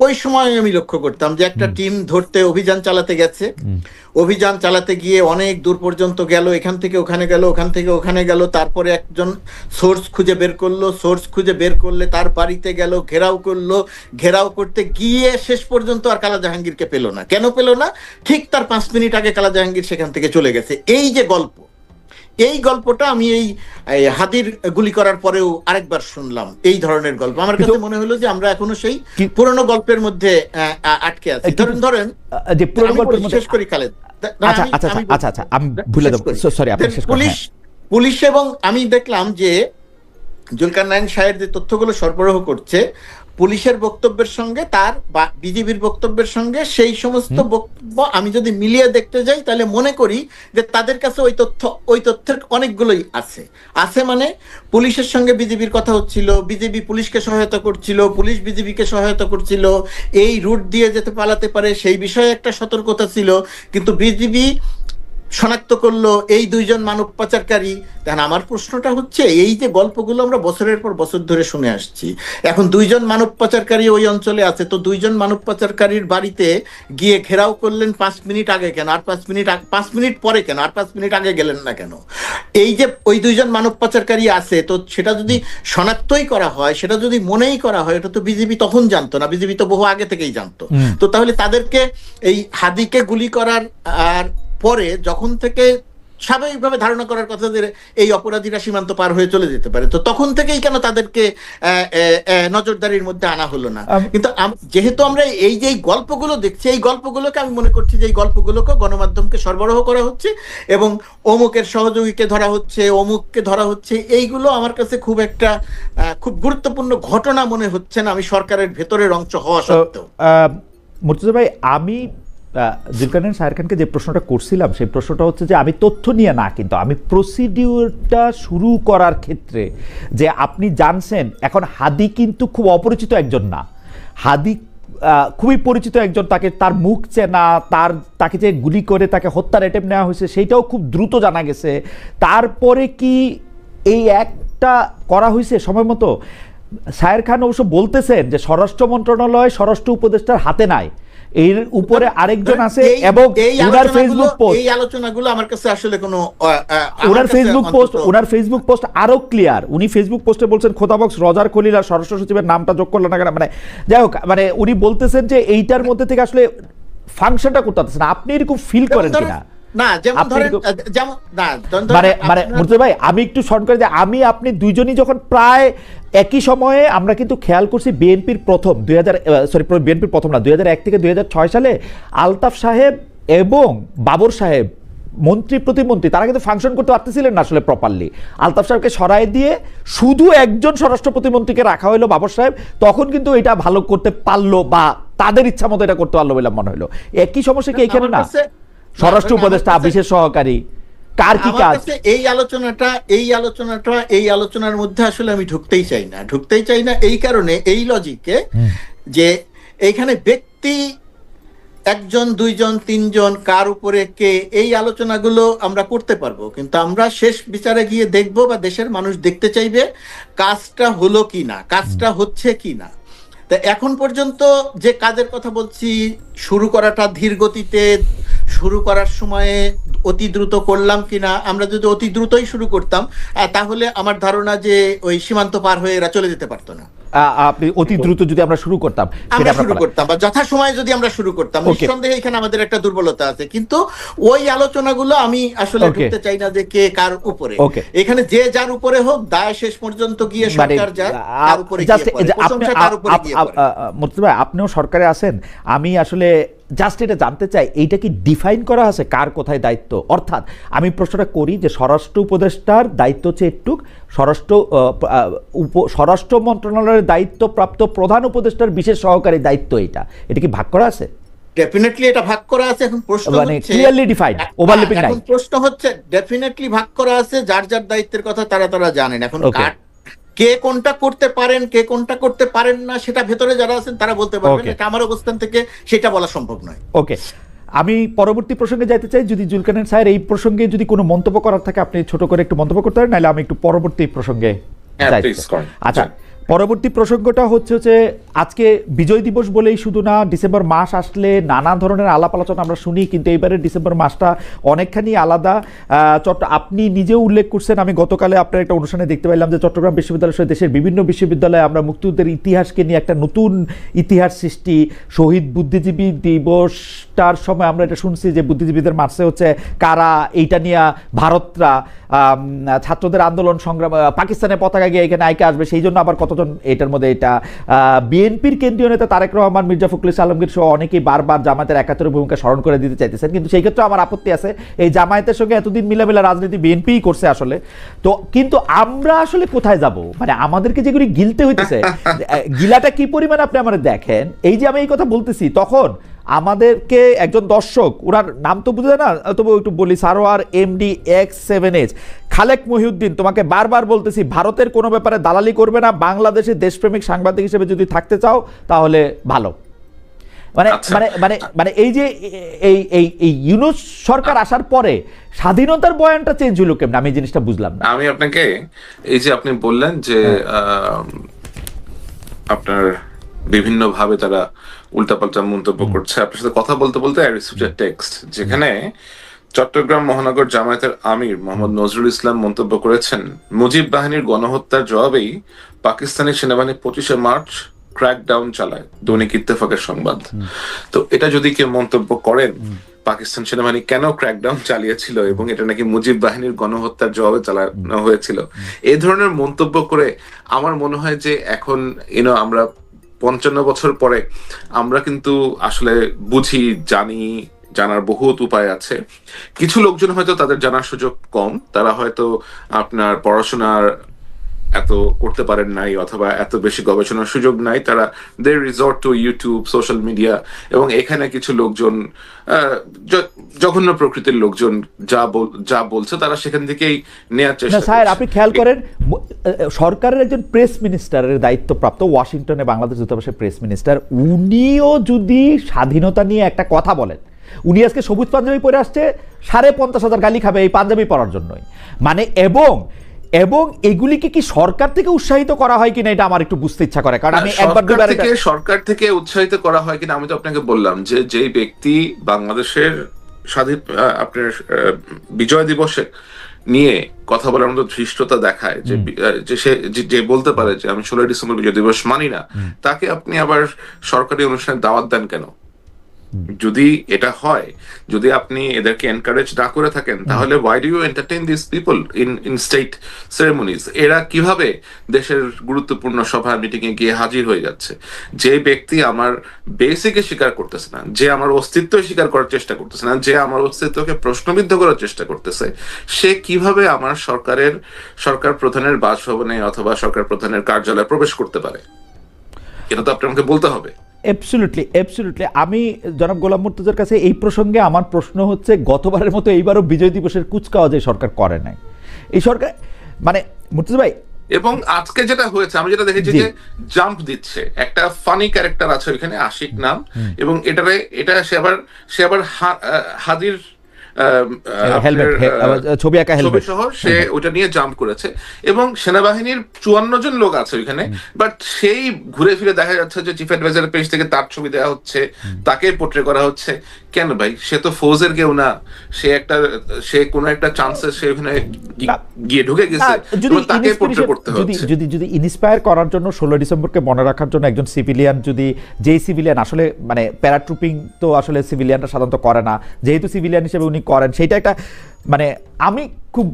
ওই সময় আমি লক্ষ্য করতাম যে একটা টিম ধরতে অভিযান চালাতে গেছে, অভিযান চালাতে গিয়ে অনেক দূর পর্যন্ত গেল, এখান থেকে ওখানে গেল, ওখান থেকে ওখানে গেল, তারপরে একজন সোর্স খুঁজে বের করলো, সোর্স খুঁজে বের করলে তার বাড়িতে গেল, ঘেরাও করলো, ঘেরাও করতে গিয়ে শেষ পর্যন্ত আর কালা জাহাঙ্গীরকে পেল না। কেন পেল না? ঠিক তার 5 মিনিট আগে কালা জাহাঙ্গীর সেখান থেকে চলে গেছে। এই যে গল্প, এই গল্পটা আমি এই হাদির গুলি করার পরেও আরেকবার শুনলাম, এই ধরনের গল্প। আমার কাছে মনে হলো যে আমরা এখনো সেই পুরনো গল্পের মধ্যে আটকে আছি। ধরেন যে পুরনো গল্পের মধ্যে, শেষ করি খালেদ, আমি ভুলে যাব, সরি, আপনি শেষ করুন। পুলিশ এবং আমি দেখলাম যে জুলকারনাইন সাহেব যে তথ্যগুলো সরবরাহ করছে, পুলিশের বক্তব্যের সঙ্গে তার বা বিজেপির বক্তব্যের সঙ্গে সেই সমস্ত বক্তব্য আমি যদি মিলিয়ে দেখতে যাই, তাহলে মনে করি যে তাদের কাছে ওই তথ্যের অনেকগুলোই আছে। মানে পুলিশের সঙ্গে বিজেপির কথা হচ্ছিল, বিজেপি পুলিশকে সহায়তা করছিল, পুলিশ বিজেপিকে সহায়তা করছিল, এই রুট দিয়ে যেতে পালাতে পারে সেই বিষয়ে একটা সতর্কতা ছিল, কিন্তু বিজেপি শনাক্ত করলো এই 2 জন মানব পাচারকারী। দেখেন, আমার প্রশ্নটা হচ্ছে, এই যে গল্পগুলো আমরা বছরের পর বছর ধরে শুনে আসছি, এখন 2 জন মানব পাচারকারী ওই অঞ্চলে আছে, তো 2 জন মানব পাচারকারীর বাড়িতে গিয়ে ঘেরাও করলেন 5 মিনিট আগে কেন, আর 5 মিনিট পরে কেন, আর 5 মিনিট আগে গেলেন না কেন? এই যে ওই 2 জন মানব পাচারকারী আছে, তো সেটা যদি শনাক্তই করা হয়, সেটা যদি মনেই করা হয়, এটা তো বিজেপি তখন জানতো না, বিজেপি তো বহু আগে থেকেই জানতো। তো তাহলে তাদেরকে এই হাদিকে গুলি করার আর পরে যখন থেকে স্বাভাবিকভাবে ধারণা করার কথা যে এই অপরাধীরা সীমান্ত পার হয়ে চলে যেতে পারে, তো তখন থেকেই কেন তাদেরকে নজরদারির মধ্যে আনা হলো না? কিন্তু যেহেতু আমরা এই যে গল্পগুলো দেখছি, এই গল্পগুলোকে আমি মনে করছি যে এই গল্পগুলোকে গণমাধ্যমকে সরবরাহ করা হচ্ছে এবং অমুকের সহযোগীকে ধরা হচ্ছে, অমুককে ধরা হচ্ছে, এইগুলো আমার কাছে খুব গুরুত্বপূর্ণ ঘটনা মনে হচ্ছে না, আমি সরকারের ভেতরের অংশ হওয়া সত্ত্বেও। মুর্তজা ভাই, আমি জুলকারনাইন সাহের খানকে যে প্রশ্নটা করছিলাম, সেই প্রশ্নটা হচ্ছে যে আমি তথ্য নিয়ে না, কিন্তু আমি প্রসিডিউরটা শুরু করার ক্ষেত্রে যে আপনি জানছেন, এখন হাদি কিন্তু খুব অপরিচিত একজন না, হাদি খুবই পরিচিত একজন, তাকে তার মুখ চেনা, তাকে যে গুলি করে তাকে হত্যার অ্যাটেম্প নেওয়া হয়েছে সেইটাও খুব দ্রুত জানা গেছে। তারপরে কি এই একটা করা হয়েছে সময় মতো? সায়ের খান অবশ্য বলতেছেন যে স্বরাষ্ট্র মন্ত্রণালয় স্বরাষ্ট্র উপদেষ্টার হাতে নাই, এর উপরে আরেকজন আছে, এবং ওনার ফেসবুক পোস্ট, এই আলোচনাগুলো আমার কাছে আসলে কোনো ওনার ফেসবুক পোস্ট আরো ক্লিয়ার। উনি ফেসবুক পোস্টে বলছেন খোদাবক্স রজার খলিল আর স্বরাষ্ট্র সচিবের নামটা যোগ করলেন না কেন, মানে যাই হোক, মানে উনি বলতেছেন যে এইটার মধ্যে থেকে আসলে ফাংশনটা করতে পারতেছে না। আপনি এরকম ফিল করেন কিনা? না, যেমন ধরেন, যেমন না, মানে মুর্তজা ভাই, আমি একটু শর্ট করে দিই, আমি আপনি দুইজনই যখন প্রায় একই সময়ে, আমরা কিন্তু খেয়াল করছি বিএনপির প্রথম 2001 থেকে 2006 সালে আলতাফ সাহেব এবং বাবর সাহেব মন্ত্রী প্রতিমন্ত্রী তারা কিন্তু ফাংশন করতে পারতেছিলেন না আসলে প্রপারলি। আলতাফ সাহেবকে সরাই দিয়ে শুধু একজন স্বরাষ্ট্র প্রতিমন্ত্রীকে রাখা হলো, বাবর সাহেব, তখন কিন্তু এটা ভালো করতে পারলো, বা তাদের ইচ্ছা মতো এটা করতে পারলো বলে মনে হলো। একই সমস্যা কি এখানে না? স্বরাষ্ট্র উপদেষ্টা, বিশেষ সহকারী, কার কি কাজ? এই আলোচনার মধ্যে আসলে আমি ঢুকতেই চাই না এই কারণে, এই লজিকে, যে এইখানে ব্যক্তি একজন, দুইজন, তিনজন, কার উপরে কে, এই আলোচনাগুলো আমরা করতে পারবো, কিন্তু আমরা শেষ বিচারে গিয়ে দেখবো, বা দেশের মানুষ দেখতে চাইবে কাজটা হলো কি না, কাজটা হচ্ছে কি না। তা এখন পর্যন্ত যে কাজের কথা বলছি, শুরু করাটা ধীর গতিতে, শুরু করার সময়ে অতি দ্রুত করলাম কিনা, আমরা যদি অতি দ্রুতই শুরু করতাম তাহলে আমার ধারণা যে ওই সীমান্ত পার হয়ে এরা চলে যেতে পারতো না। আপনি অতি দ্রুত যদি আমরা শুরু করতাম বা যথাসময়ে যদি আমরা শুরু করতাম, নিঃসন্দেহে এখানে আমাদের একটা দুর্বলতা আছে, কিন্তু ওই আলোচনাগুলো আমি আসলে ঢুকতে চাই না যে কে কার উপরে। এখানে যে যার উপরে হোক, দায় শেষ পর্যন্ত গিয়ে সরকার যার উপরে মুর্তজা, আপনিও সরকারে আছেন, আমি আসলে জাস্ট এটা জানতে চাই, এইটা কি ডিফাইন করা আছে কার কোথায় দায়িত্ব? অর্থাৎ আমি প্রশ্নটা করি যে স্বরাষ্ট্র উপদেষ্টার দায়িত্ব হচ্ছে একটু, স্বরাষ্ট্র মন্ত্রণালয়ের দায়িত্বপ্রাপ্ত প্রধান উপদেষ্টার বিশেষ সহকারী দায়িত্ব, এটা কি ভাগ করা আছে? ডেফিনেটলি এটা ভাগ করা আছে। এখন প্রশ্ন মানে ক্লিয়ারলি ডিফাইন্ড, ওভারল্যাপিং নাই। এখন প্রশ্ন হচ্ছে ডেফিনেটলি ভাগ করা আছে, যার যার দায়িত্বের কথা তারা জানেন। এখন কে কোনটা করতে পারেন, কে কোনটা করতে পারেন না, সেটা ভেতরে যারা আছেন তারা বলতে পারবেন। এটা আমার অবস্থান থেকে সেটা বলা সম্ভব নয়। ওকে, আমি পরবর্তী প্রসঙ্গে যাইতে চাই। যদি জুলকারনাইন স্যার এই প্রসঙ্গে যদি কোনো মন্তব্য করার থাকে আপনি ছোট করে একটু মন্তব্য করতে পারেন, নাহলে আমি একটু পরবর্তী প্রসঙ্গে যাই। আচ্ছা, পরবর্তী প্রসঙ্গটা হচ্ছে আজকে বিজয় দিবস বলেই শুধু না, ডিসেম্বর মাস আসলে নানা ধরনের আলাপ আলোচনা আমরা শুনি, কিন্তু এইবারের ডিসেম্বর মাসটা অনেকখানি আলাদা। আপনি নিজেও উল্লেখ করছেন, আমি গতকালে আপনার একটা অনুষ্ঠানে দেখতে পাইলাম যে চট্টগ্রাম বিশ্ববিদ্যালয় সহ দেশের বিভিন্ন বিশ্ববিদ্যালয়ে আমরা মুক্তিযুদ্ধের ইতিহাসকে নিয়ে একটা নতুন ইতিহাস সৃষ্টি। শহীদ বুদ্ধিজীবী দিবসটার সময় আমরা এটা শুনছি যে বুদ্ধিজীবীদের মারছে হচ্ছে কারা, এইটা নিয়ে ভারতরা, ছাত্রদের আন্দোলন সংগ্রাম, পাকিস্তানের পতাকা গিয়ে এখানে আইকে আসবে, সেই জন্য আবার কতজন এটার মধ্যে, এটা বিএনপির কেন্দ্রীয় নেতা তারেক রহমান, মির্জা ফখরুল ইসলাম আলমগীর সহ অনেকেই বারবার জামায়াতের একাত্তরের ভূমিকা স্মরণ করে দিতে চাইতেছেন, কিন্তু সেই ক্ষেত্রে আমার আপত্তি আছে। এই জামায়াতের সঙ্গে এতদিন মিলামিলা রাজনীতি বিএনপিই করছে আসলে, তো কিন্তু আমরা আসলে কোথায় যাব? মানে আমাদেরকে যেগুলি গিলতে হইতেছে, গিলাটা কি পরিমাণ আপনি আমাদের দেখেন। এই যে আমি এই কথা বলতেছি, তখন আমাদেরকে একজন দর্শক, ওনার নাম তো বুঝে না, তবু একটু বলি, সারোয়ার MD X7H, খালেক মহিউদ্দিন, তোমাকে বারবার বলতেছি ভারতের কোনো ব্যাপারে দালালি করবে না, বাংলাদেশে দেশপ্রেমিক সাংবাদিক হিসেবে যদি থাকতে চাও তাহলে ভালো। মানে মানে মানে মানে এই যে এই ইউনূস সরকার আসার পরে স্বাধীনতার বয়ানটা চেঞ্জ হলো কেমন, আমি এই জিনিসটা বুঝলাম না। আমি আপনাকে এই যে আপনি বললেন যে আপনার বিভিন্ন ভাবে তারা উল্টাপাল্টা মন্তব্য করছে, আপনার সাথে কথা বলতে বলতে I received a text যেখানে চট্টগ্রাম মহানগর জামায়াতের আমির মোহাম্মদ নজরুল ইসলাম মন্তব্য করেছেন, মুজিব বাহিনীর গণহত্যার জবাবেই পাকিস্তানি সেনাবাহিনী 25শে মার্চ ক্র্যাকডাউন চালায়, দৈনিক ইত্তেফাকের সংবাদ। তো এটা যদি কেউ মন্তব্য করেন পাকিস্তান সেনাবাহিনী কেন ক্র্যাকডাউন চালিয়েছিল এবং এটা নাকি মুজিব বাহিনীর গণহত্যার জবাবে চালানো হয়েছিল, এই ধরনের মন্তব্য করে আমার মনে হয় যে এখন আমরা 55 বছর পরে আমরা কিন্তু আসলে বুঝি, জানার বহুত উপায় আছে। কিছু লোকজন হয়তো তাদের জানার সুযোগ কম, তারা হয়তো আপনার পড়াশোনার এত করতে পারেন নাই অথবা এত বেশি গবেষণার সুযোগ নাই, তারা they resort to YouTube, social media, এবং এখানে কিছু লোকজন জঘন্য প্রকৃতির লোকজন যা বলছে তারা সেখান থেকেই নেওয়ার চেষ্টা করছে। স্যার আপনি খেয়াল করেন, সরকারের একজন প্রেস মিনিস্টারের দায়িত্বপ্রাপ্ত ওয়াশিংটনে বাংলাদেশ দূতাবাসের প্রেস মিনিস্টার, উনিও যদি স্বাধীনতা নিয়ে একটা কথা বলেন, উনি আজকে সবুজ পাঞ্জাবি পরে আসছে, 50,000 গালি খাবে এই পাঞ্জাবি পরার জন্যই। মানে এবং এগুলিকে কি সরকার থেকে উৎসাহিত করা হয় কিনা এটা আমার একটু বুঝতে ইচ্ছা করে, কারণ আমি সরকার থেকে উৎসাহিত করা হয় কিনা আমি তো আপনাকে বললাম যে যেই ব্যক্তি বাংলাদেশের স্বাধীন আপনার বিজয় দিবসে নিয়ে কথা বলার মতো ধৃষ্টতা দেখায়, যে বলতে পারে যে আমি 16 ডিসেম্বর বিজয় দিবস মানি না, তাকে আপনি আবার সরকারি অনুষ্ঠানে দাওয়াত দেন কেন? যদি এটা হয়, যদি আপনি এদেরকে এনকারেজ না করে থাকেন, তাহলে why do you entertain these people in state ceremonies? এরা কিভাবে দেশের গুরুত্বপূর্ণ সভা মিটিং এ গিয়ে হাজির হয়ে যাচ্ছে? যে ব্যক্তি আমার বেসিকে স্বীকার করতেছে না, যে আমার অস্তিত্ব স্বীকার করার চেষ্টা করতেছে না, যে আমার অস্তিত্বকে প্রশ্নবিদ্ধ করার চেষ্টা করতেছে, সে কিভাবে আমার সরকার প্রধানের বাসভবনে অথবা সরকার প্রধানের কার্যালয়ে প্রবেশ করতে পারে? এটা তো আপনি আমাকে বলতে হবে। অ্যাবসলিউটলি। আমি জনাব গোলাম মুর্তজার কাছে এই প্রসঙ্গে আমার প্রশ্ন হচ্ছে, গতবারের মতো এইবারও বিজয় দিবসের কুচকাওয়াজ সরকার করে নাই। এই সরকার মানে মুর্তজা ভাই, এবং আজকে যেটা হয়েছে আমি যেটা দেখেছি যে জাম্প দিচ্ছে একটা ফানি ক্যারেক্টার আছে ওইখানে, আশিক নাম, এবং এটা সে আবার হাদির ছবি আঁকা হেলমেট সহ সে ওটা নিয়ে জাম্প করেছে, এবং সেনাবাহিনীর 54 জন লোক আছে ওইখানে, বাট সেই ঘুরে ফিরে দেখা যাচ্ছে যে চিফ অ্যাডভাইজার পেজ থেকে তার ছবি দেওয়া হচ্ছে, তাকে পোর্ট্রে করা হচ্ছে। কেন ভাই? সে তো ফৌজের কেউ না, সে কোনো একটা চান্সে সে ওখানে গিয়ে ঢুকে গেছে, তাকে পোর্ট্রে করতে হচ্ছে। যদি ইন্সপায়ার করার জন্য 16 ডিসেম্বরকে মনে রাখার জন্য একজন সিভিলিয়ান, যদি যেই সিভিলিয়ান আসলে মানে প্যারাট্রুপিং তো আসলে সিভিলিয়ানরা সাধারণত করে না, যেহেতু সিভিলিয়ান হিসেবে উনি করেন, সেইটা একটা মানে আমি খুব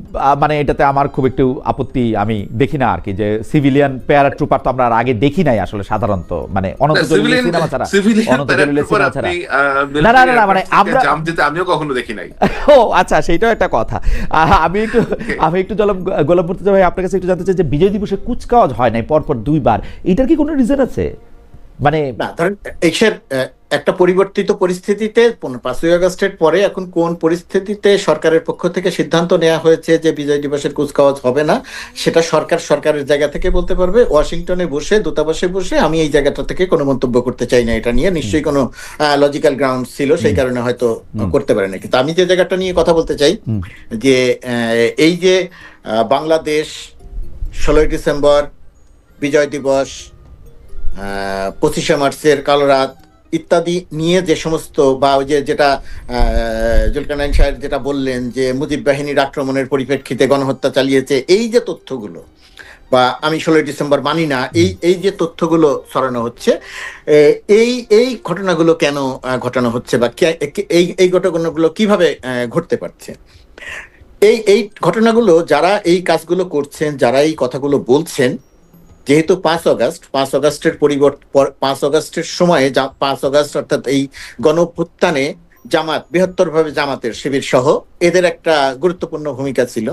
মানে এটাতে আমার খুব একটু আপত্তি আমি দেখি না আর কি, যে সিভিলিয়ান প্যারাট্রুপার তো আমরা আগে দেখি নাই আসলে সাধারণত, মানে অনন্ত জলিলের সিনেমা ছাড়া না মানে আমরা আমিও কখনো দেখি নাই। ও আচ্ছা, সেইটাও একটা কথা। আমি একটু গোলাম মুর্তজা ভাই আপনার কাছে একটু জানতে চাই যে বিজয় দিবসে কুচকাওয়াজ হয় নাই পরপর 2 বার, এটার কি কোনো রিজন আছে? মানে না ধরেন একটা পরিবর্তিত পরিস্থিতিতে 5ই আগস্টের পরে এখন কোন পরিস্থিতিতে সরকারের পক্ষ থেকে সিদ্ধান্ত নেওয়া হয়েছে যে বিজয় দিবসের কুচকাওয়াজ হবে না, সেটা সরকারের জায়গা থেকে বলতে পারবে। ওয়াশিংটনে বসে, দূতাবাসে বসে আমি এই জায়গাটা থেকে কোনো মন্তব্য করতে চাই না, এটা নিয়ে নিশ্চয়ই কোনো লজিক্যাল গ্রাউন্ড ছিল, সেই কারণে হয়তো করতে পারে না। কিন্তু আমি যে জায়গাটা নিয়ে কথা বলতে চাই যে এই যে বাংলাদেশ 16ই ডিসেম্বর বিজয় দিবস, 25শে মার্চের কালো রাত ইত্যাদি নিয়ে যে সমস্ত, বা ওই যেটা জুলকারনাইন সাহেব যেটা বললেন যে মুজিব বাহিনীর আক্রমণের পরিপ্রেক্ষিতে গণহত্যা চালিয়েছে, এই যে তথ্যগুলো, বা আমি 16ই ডিসেম্বর মানি না, এই যে তথ্যগুলো ছড়ানো হচ্ছে, এই ঘটনাগুলো কেন ঘটানো হচ্ছে, বা এই ঘটনাগুলো কিভাবে ঘটতে পারছে? এই ঘটনাগুলো যারা এই কাজগুলো করছেন, যারা এই কথাগুলো বলছেন, যেহেতু 5 আগস্টের 5 আগস্টের সময়ে 5 আগস্ট অর্থাৎ এই গণঅভ্যুত্থানে জামাত, বৃহত্তরভাবে জামাতের শিবির সহ এদের একটা গুরুত্বপূর্ণ ভূমিকা ছিল।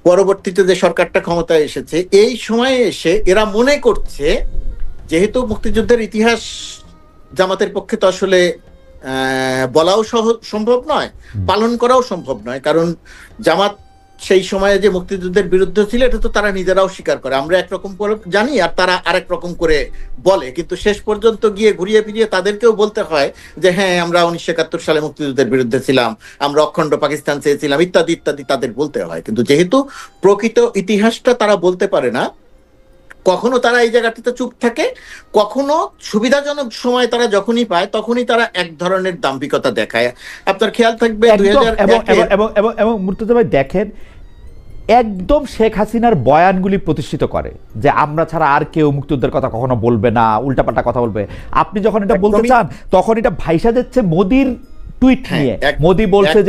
পরবর্তীতে যে সরকারটা ক্ষমতায় এসেছে, এই সময়ে এসে এরা মনে করছে যেহেতু মুক্তিযুদ্ধের ইতিহাস জামাতের পক্ষে তো আসলে বলাও সম্ভব নয়, পালন করাও সম্ভব নয়, কারণ জামাত সেই সময়ে যে মুক্তিযুদ্ধের বিরুদ্ধে ছিল এটা তো তারা নিজেরাও স্বীকার করে, আমরা একরকম করে জানি আর তারা আরেক রকম করে বলে, কিন্তু শেষ পর্যন্ত গিয়ে ঘুরিয়ে ফিরিয়ে তাদেরকেও বলতে হয় যে হ্যাঁ আমরা 1971 সালে মুক্তিযুদ্ধের বিরুদ্ধে ছিলাম, আমরা অখণ্ড পাকিস্তান চেয়েছিলাম, ইত্যাদি ইত্যাদি তাদের বলতে হয়। কিন্তু যেহেতু প্রকৃত ইতিহাসটা তারা বলতে পারে না, কখনো তারা এই জায়গাটিতে চুপ থাকে, কখনো সুবিধাজনক সময় তারা যখনই পায় তখনই তারা এক ধরনের দাম্ভিকতা দেখায়। আপনার খেয়াল থাকবে এবং মুর্তজা ভাই দেখেন, একদম শেখ হাসিনার বয়ানগুলি প্রতিষ্ঠিত করে যে আমরা ছাড়া আর কেউ মুক্তিযুদ্ধের কথা কখনো বলবে না, উল্টাপাল্টা কথা বলবে। আপনি যখন এটা বলতে চান তখন এটা ভাইসা যাচ্ছে মোদির টুইট নিয়ে। মোদি বলছে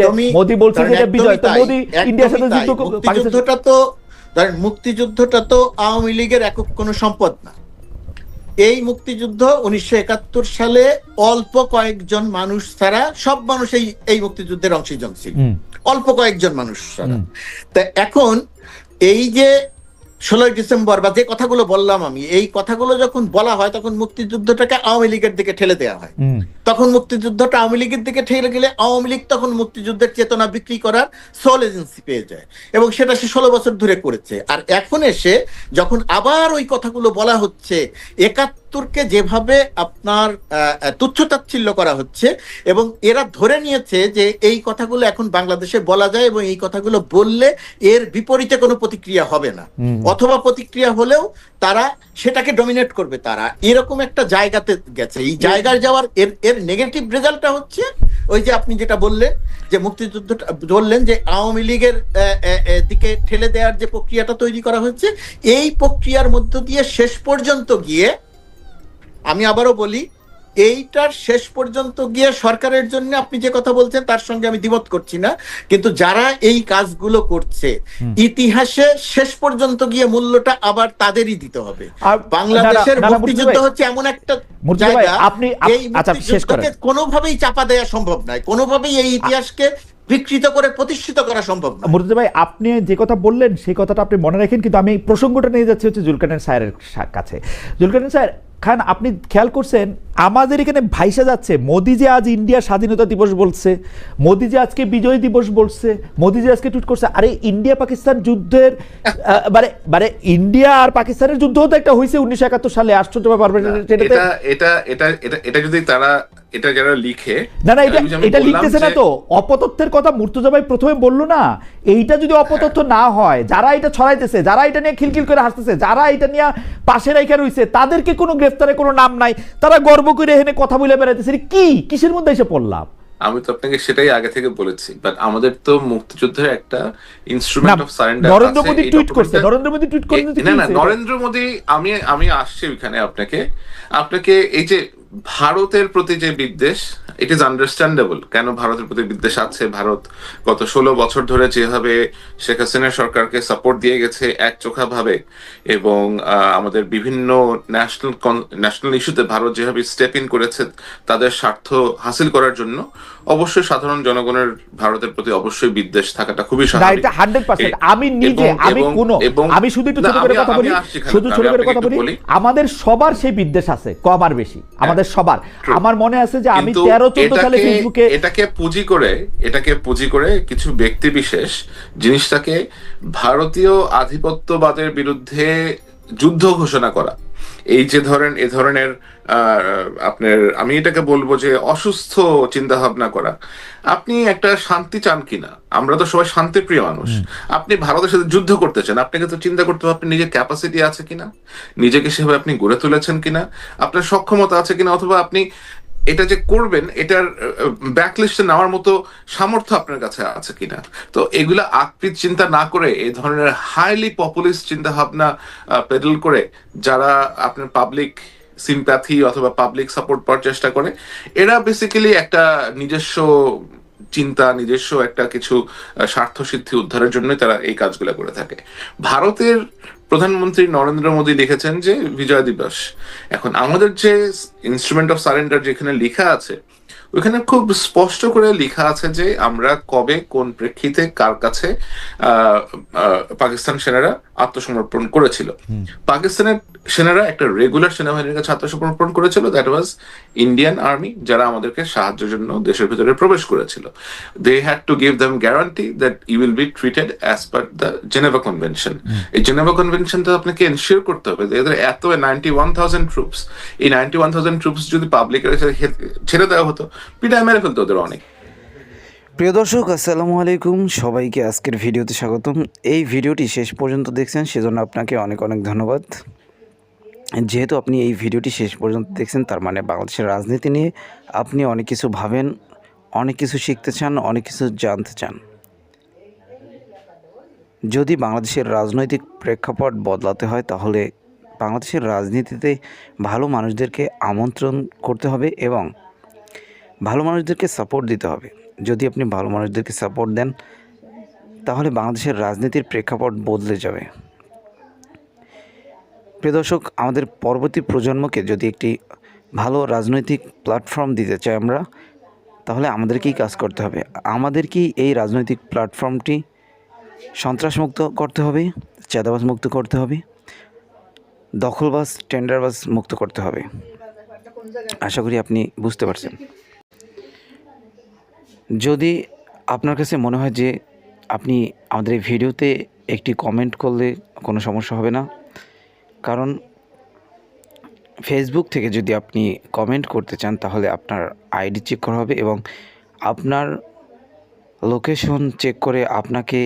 যে বিজয়, তো মোদি ইন্ডিয়ার সাথে মুক্তিযুদ্ধটা তো ধরেন মুক্তিযুদ্ধটা তো আওয়ামী লীগের একক কোনো সম্পদ না। এই মুক্তিযুদ্ধ 1971 সালে অল্প কয়েকজন মানুষ ছাড়া সব মানুষ এই মুক্তিযুদ্ধের অংশীজন ছিল, অল্প কয়েকজন মানুষ ছাড়া। তা এখন এই যে 16ই ডিসেম্বর বা যে কথাগুলো বললাম আমি, এই কথাগুলো যখন বলা হয় তখন মুক্তিযুদ্ধটাকে আওয়ামী লীগের দিকে ঠেলে দেওয়া হয়। তখন মুক্তিযুদ্ধটা আওয়ামী লীগের দিকে ঠেলে গেলে আওয়ামী লীগ তখন মুক্তিযুদ্ধের চেতনা বিক্রি করার সোল এজেন্সি পেয়ে যায়, এবং সেটা সে 16 বছর ধরে করেছে। আর এখন এসে যখন আবার ওই কথাগুলো বলা হচ্ছে, 71কে যেভাবে আপনার তুচ্ছতাচ্ছিল্য করা হচ্ছে, এবং এরা ধরে নিয়েছে যে এই কথাগুলো এখন বাংলাদেশে বলা যায় এবং এই কথাগুলো বললে এর বিপরীতে কোনো প্রতিক্রিয়া হবে না, অথবা প্রতিক্রিয়া হলেও তারা সেটাকে ডমিনেট করবে, তারা এরকম একটা জায়গাতে গেছে। এই জায়গায় যাওয়ার এর নেগেটিভ রেজাল্টটা হচ্ছে ওই যে আপনি যেটা বললেন যে মুক্তিযুদ্ধটা বললেন যে আওয়ামী লীগের দিকে ঠেলে দেওয়ার যে প্রক্রিয়াটা তৈরি করা হচ্ছে, এই প্রক্রিয়ার মধ্য দিয়ে শেষ পর্যন্ত গিয়ে, আমি আবারও বলি, এইটার শেষ পর্যন্ত গিয়ে সরকারের জন্য আপনি যে কথা বলছেন তার সঙ্গে আমি দ্বিমত করছি না, কিন্তু যারা এই কাজগুলো করছে ইতিহাসে শেষ পর্যন্ত গিয়ে মূল্যটা আবার তাদেরই দিতে হবে। বাংলাদেশের মুক্তিযুদ্ধ হচ্ছে এমন একটা জায়গা, এই মুক্তিযুদ্ধকে কোনোভাবেই চাপা দেওয়া সম্ভব নয়, কোনোভাবেই এই ইতিহাসকে বিকৃত করে প্রতিষ্ঠিত করা সম্ভব না। মুর্তজা ভাই, আপনি যে কথা বললেন সেই কথাটা আপনি মনে রাখেন, কিন্তু আমি প্রসঙ্গটা নিয়ে যাচ্ছি হচ্ছে জুলকারনাইন স্যারের কাছে। জুলকারনাইন স্যার খান, আপনি খেয়াল করছেন আমাদের এখানে ভাইসা যাচ্ছে মোদি যে আজ ইন্ডিয়া স্বাধীনতা দিবস বলছে, মোদি যে আজকে বিজয় দিবস বলছে, মোদি যে আজকে টুইট করছে। আরে ইন্ডিয়া পাকিস্তান যুদ্ধের মানে ইন্ডিয়া আর পাকিস্তানের যুদ্ধ তো একটা হয়েছে 1971 সালে, আশ্চর্য ব্যাপার। এটা যদি তারা এটা যারা লিখে, না এটা লিখতেছে না তো, অপতথ্যের কথা মুর্তজা ভাই প্রথমে বললো না, এইটা যদি অপতথ্য না হয়, যারা এটা ছড়াইতেছে, যারা এটা নিয়ে খিলখিল করে হাসতেছে, যারা এটা নিয়ে পাশে রাইখা রইছে, তাদেরকে কোনো গ্রেফতারে কোনো নাম নাই, তারা গর্ব করে এখানে কথা বলে বেড়াইতেছে। কিসের মধ্যে এসে পড়লাম? আমি তো আপনাকে সেটাই আগে থেকে বলেছি, বাট আমাদের তো মুক্তিযুদ্ধের একটা ইনস্ট্রুমেন্ট অফ সারেন্ডার আছে। নরেন্দ্র মোদি টুইট করছে, না নরেন্দ্র মোদি, আমি আসছি ওখানে আপনাকে এই যে ভারতের প্রতি যে বিদ্বেষ, ইট ইজ আন্ডারস্ট্যান্ডেবল কেন ভারতের প্রতি বিদ্বেষ আছে। ভারত গত 16 বছর ধরে যেভাবে শেখ হাসিনা সরকারকে সাপোর্ট দিয়ে গেছে একচোখা ভাবে, এবং আমাদের বিভিন্ন ন্যাশনাল ইস্যুতে ভারত যেভাবে স্টেপ ইন করেছে তাদের স্বার্থ হাসিল করার জন্য, অবশ্যই সাধারণ জনগণের ভারতের প্রতি অবশ্যই বিদ্বেষ থাকাটা খুবই স্বাভাবিক। আমি শুধু একটু ছোট করে কথা বলি, আমাদের সবার সেই বিদ্বেষ আছে, কম আর বেশি আমাদের সবার। আমার মনে আছে যে আমি 13-14 সালে ফেসবুকে এটাকে পুঁজি করে কিছু ব্যক্তি বিশেষ জিনিসটাকে ভারতীয় আধিপত্যবাদের বিরুদ্ধে যুদ্ধ ঘোষণা করা, এই যে এ ধরনের আপনার, আমি এটাকে বলবো যে অসুস্থ চিন্তা ভাবনা করা। আপনি একটা শান্তি চান কিনা? আমরা তো সবাই শান্তিপ্রিয় মানুষ। আপনি ভারতের সাথে যুদ্ধ করতে চান, আপনাকে তো চিন্তা করতে হবে আপনি নিজের ক্যাপাসিটি আছে কিনা, নিজেকে সেভাবে আপনি গড়ে তুলেছেন কিনা, আপনার সক্ষমতা আছে কিনা, অথবা আপনি এটা যে করবেন এটার ব্যাকলিস্টে নেওয়ার মতো সামর্থ্য আপনার কাছে আছে কিনা। তো এগুলা আকৃত চিন্তা না করে এই ধরনের হাইলি পপুলিস্ট চিন্তা ভাবনা পেডেল করে যারা আপনার পাবলিক সিম্প্যাথি অথবা পাবলিক সাপোর্ট পাওয়ার চেষ্টা করে, এরা বেসিক্যালি একটা নিজস্ব চিন্তা, নিজস্ব একটা কিছু স্বার্থ সিদ্ধি উদ্ধারের জন্যই তারা এই কাজগুলো করে থাকে। ভারতের প্রধানমন্ত্রী নরেন্দ্র মোদী লিখেছেন যে বিজয় দিবস। এখন আমাদের যে ইনস্ট্রুমেন্ট অফ সারেন্ডার যেখানে লেখা আছে, ওইখানে খুব স্পষ্ট করে লেখা আছে যে আমরা কবে কোন প্রেক্ষিতে কার কাছে পাকিস্তান সেনারা আত্মসমর্পণ করেছিল। পাকিস্তানের সেনারা একটা রেগুলার সেনাবাহিনীর কাছে আত্মসমর্পণ করেছিল, দ্যাট ওয়াজ ইন্ডিয়ান আর্মি, যারা আমাদেরকে সাহায্যের জন্য দেশের ভিতরে প্রবেশ করেছিল। They had to give them guarantee that you will be treated as per the Geneva Convention. এই জেনেভা কনভেনশনটা আপনাকে এনশিওর করতে হবে যে এদের এত 91,000 ট্রুপস, এই 91,000 ট্রুপস যদি পাবলিকের ছেড়ে দেওয়া হতো, পিটায় মেরে ফেলতো ওদের অনেক। প্রিয় দর্শক, আসসালামু আলাইকুম, সবাইকে আজকের ভিডিওতে স্বাগতম। এই ভিডিওটি শেষ পর্যন্ত দেখছেন সেজন্য আপনাকে অনেক অনেক ধন্যবাদ। যেহেতু আপনি এই ভিডিওটি শেষ পর্যন্ত দেখছেন, তার মানে বাংলাদেশের রাজনীতি নিয়ে আপনি অনেক কিছু ভাবেন, অনেক কিছু শিখতে চান, অনেক কিছু জানতে চান। যদি বাংলাদেশের রাজনৈতিক প্রেক্ষাপট বদলাতে হয়, তাহলে বাংলাদেশের রাজনীতিতে ভালো মানুষদেরকে আমন্ত্রণ করতে হবে এবং ভালো মানুষদেরকে সাপোর্ট দিতে হবে। যদি আপনি ভালো মানুষদেরকে সাপোর্ট দেন, তাহলে বাংলাদেশের রাজনীতির প্রেক্ষাপট বদলে যাবে। প্রিয় দর্শক, আমাদের পরবর্তী প্রজন্মকে যদি একটি ভালো রাজনৈতিক প্ল্যাটফর্ম দিতে চাই আমরা, তাহলে আমাদেরকেই কাজ করতে হবে। আমাদেরকেই এই রাজনৈতিক প্ল্যাটফর্মটি সন্ত্রাসমুক্ত করতে হবে, চাঁদাবাজ মুক্ত করতে হবে, দখলবাজ টেন্ডারবাজ মুক্ত করতে হবে। আশা করি আপনি বুঝতে পারছেন। যদি আপনার কাছে মনে হয় যে আপনি আমাদের এই ভিডিওতে একটি কমেন্ট করলে কোনো সমস্যা হবে না, কারণ ফেসবুক থেকে যদি আপনি কমেন্ট করতে চান তাহলে আপনার আইডি চেক করা হবে এবং আপনার লোকেশন চেক করে আপনাকে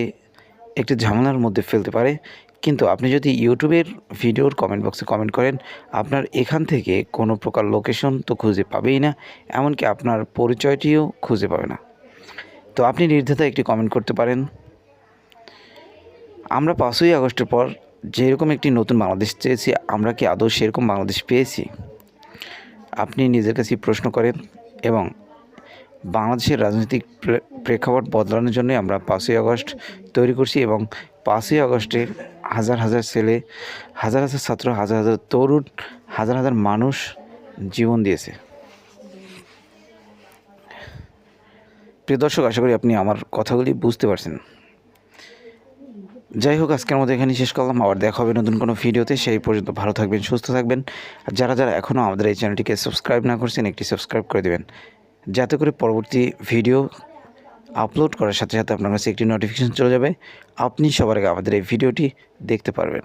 একটি ঝামেলার মধ্যে ফেলতে পারে। কিন্তু আপনি যদি ইউটিউবের ভিডিওর কমেন্ট বক্সে কমেন্ট করেন, আপনার এখান থেকে কোনো প্রকার লোকেশন তো খুঁজে পাবেই না, এমনকি আপনার পরিচয়টিও খুঁজে পাবে না। তো আপনি নির্দ্বিধায় একটি কমেন্ট করতে পারেন। আমরা 5ই আগস্টের পর যেরকম একটি নতুন বাংলাদেশ চেয়েছি, আমরা কি আদৌ সেরকম বাংলাদেশ পেয়েছি? আপনি নিজের কাছে প্রশ্ন করেন। এবং বাংলাদেশের রাজনৈতিক প্রেক্ষাপট বদলানোর জন্য আমরা 5ই আগস্ট তৈরি করছি এবং 5ই আগস্টে হাজার হাজার ছেলে, হাজার হাজার ছাত্র, হাজার হাজার তরুণ, হাজার হাজার মানুষ জীবন দিয়েছে। প্রিয় দর্শক, আশা করি আপনি আমার কথাগুলি বুঝতে পারছেন। যাই হোক, আজকের মতো এখানেই শেষ করলাম। আবার দেখা হবে নতুন কোনো ভিডিওতে। সেই পর্যন্ত ভালো থাকবেন, সুস্থ থাকবেন। আর যারা যারা এখনও আমাদের এই চ্যানেলটিকে সাবস্ক্রাইব না করছেন, একটি সাবস্ক্রাইব করে দেবেন, যাতে করে পরবর্তী ভিডিও আপলোড করার সাথে সাথে আপনার কাছে একটি নোটিফিকেশন চলে যাবে, আপনি সবার আগে আমাদের এই ভিডিওটি দেখতে পারবেন।